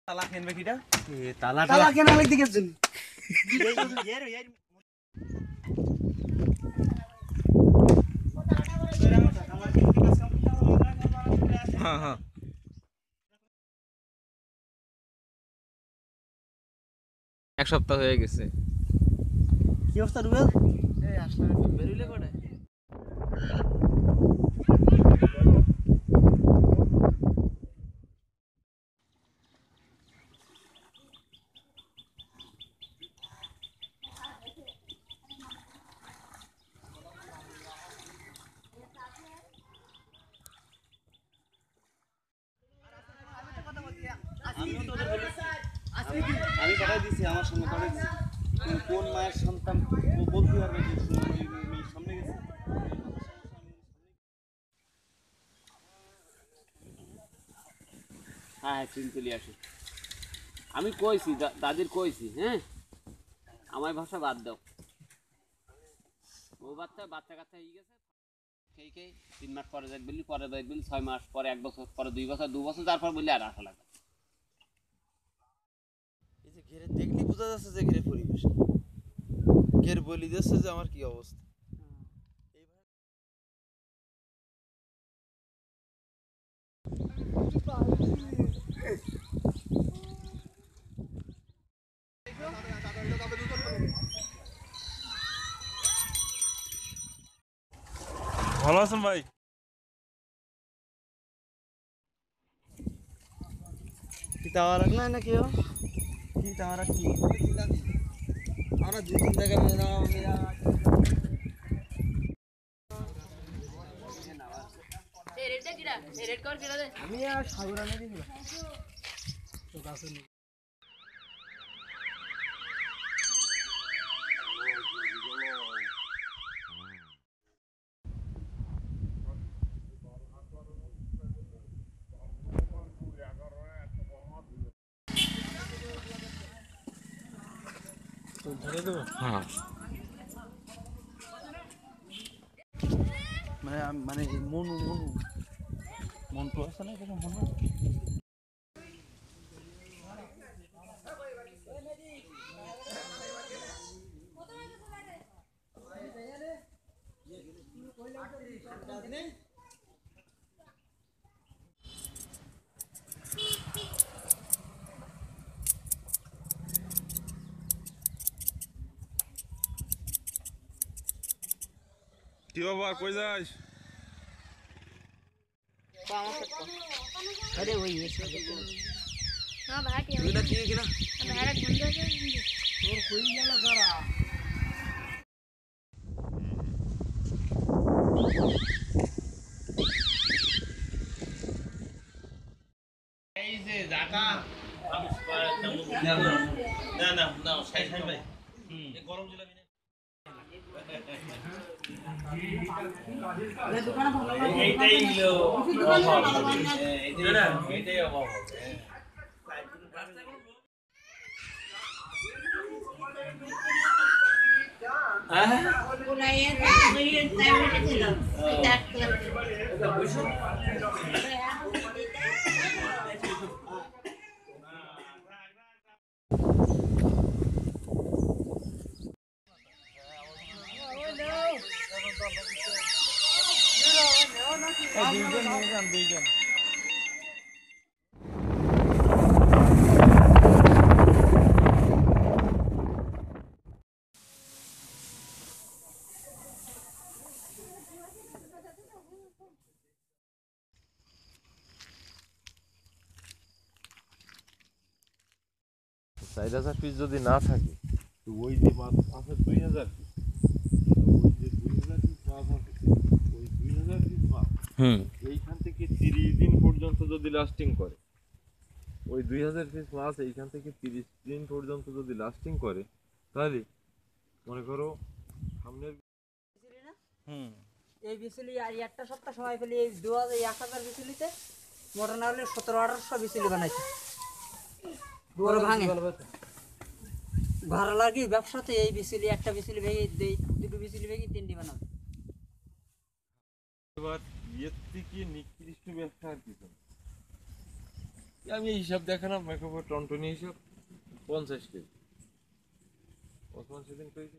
তালা কেনবে কিটা তালা কেনা লাগতে গেছেন হ্যাঁ হ্যাঁ এক সপ্তাহ হয়ে গেছে। কি অবস্থা রুবেল? এই আসলে বেরুলে কোটে আমি পাঠাই দিছি, আমার সঙ্গে পাঠাই দিছি। কোন মায়ের সন্তান ও বলতে পারবে যে মেয়ের সামনে গেছে? হ্যাঁ চিন চলে আসি। আমি কইছি দাদির কইছি, হ্যাঁ আমার ভাষা বাদ দাও। ও বাচ্চা কাচ্চা হয়ে গেছে কে 3 মাস পরে দেখবি, পরে দেখবি 6 মাস পরে, 1 বছর পরে, 2 বছর, 2 বছর তারপর বললে আর আসা লাগবে। এই যে ঘেরে দেখলি বোঝা যাচ্ছে যে ঘেরে পরিবেশ ঘের বলি যাচ্ছে যে আমার কি অবস্থা। ভালো আছেন ভাই? কি তাওয়া রাখলা না কেউ? কি তাওয়া রাখি? আমরা 2-3 জায়গায় আমি আর সাগর আনে দিই তো কাছে নেই। ধরে দেবো? হ্যাঁ মানে মন্টু আছে না এরকম মনে? কি বাবা কই যাস? अरे वही है हाँ भाटी তুই না কি কিনা भारत बंद हो गया তোর কই গেল কারা? এই যে জায়গা না না না সাই সাই ভাই এই গরম জিলাপি না এইটাই হলো এইটাই অভাব দুইজন চার হাজার পিস যদি না থাকে তো ওই যে মাছ আছে 2000 পিস, ওই যে 2000 পিস মাছ আছে, ওই 2000 পিস মাছ এইখান থেকে 30 দিন পর্যন্ত যদি লাস্টিং করে, ওই 2000 পিস মাছ এইখান থেকে 30 দিন পর্যন্ত যদি লাস্টিং করে, তাহলে মনে করো সামনের এই বিচুলি আর একটা সপ্তাহ সময় পেলে এই 1000 বিচুলিতে মোটা না হলে 1700-1800 বিচুলি বানাইছে। বড় ভাঙে ঘর লাগি ব্যবসাতে এই বিচুলি একটা বিচুলি ভেঙে দেই দুটো বিচুলি ভেঙে তিনটি বানাবে এবার এর থেকে নিকৃষ্ট ব্যবসা আর কিছু না। আমি এই হিসাব দেখালাম একেবারে টনটনি হিসাব 50 কেজি ওসমান সেদিন করেছি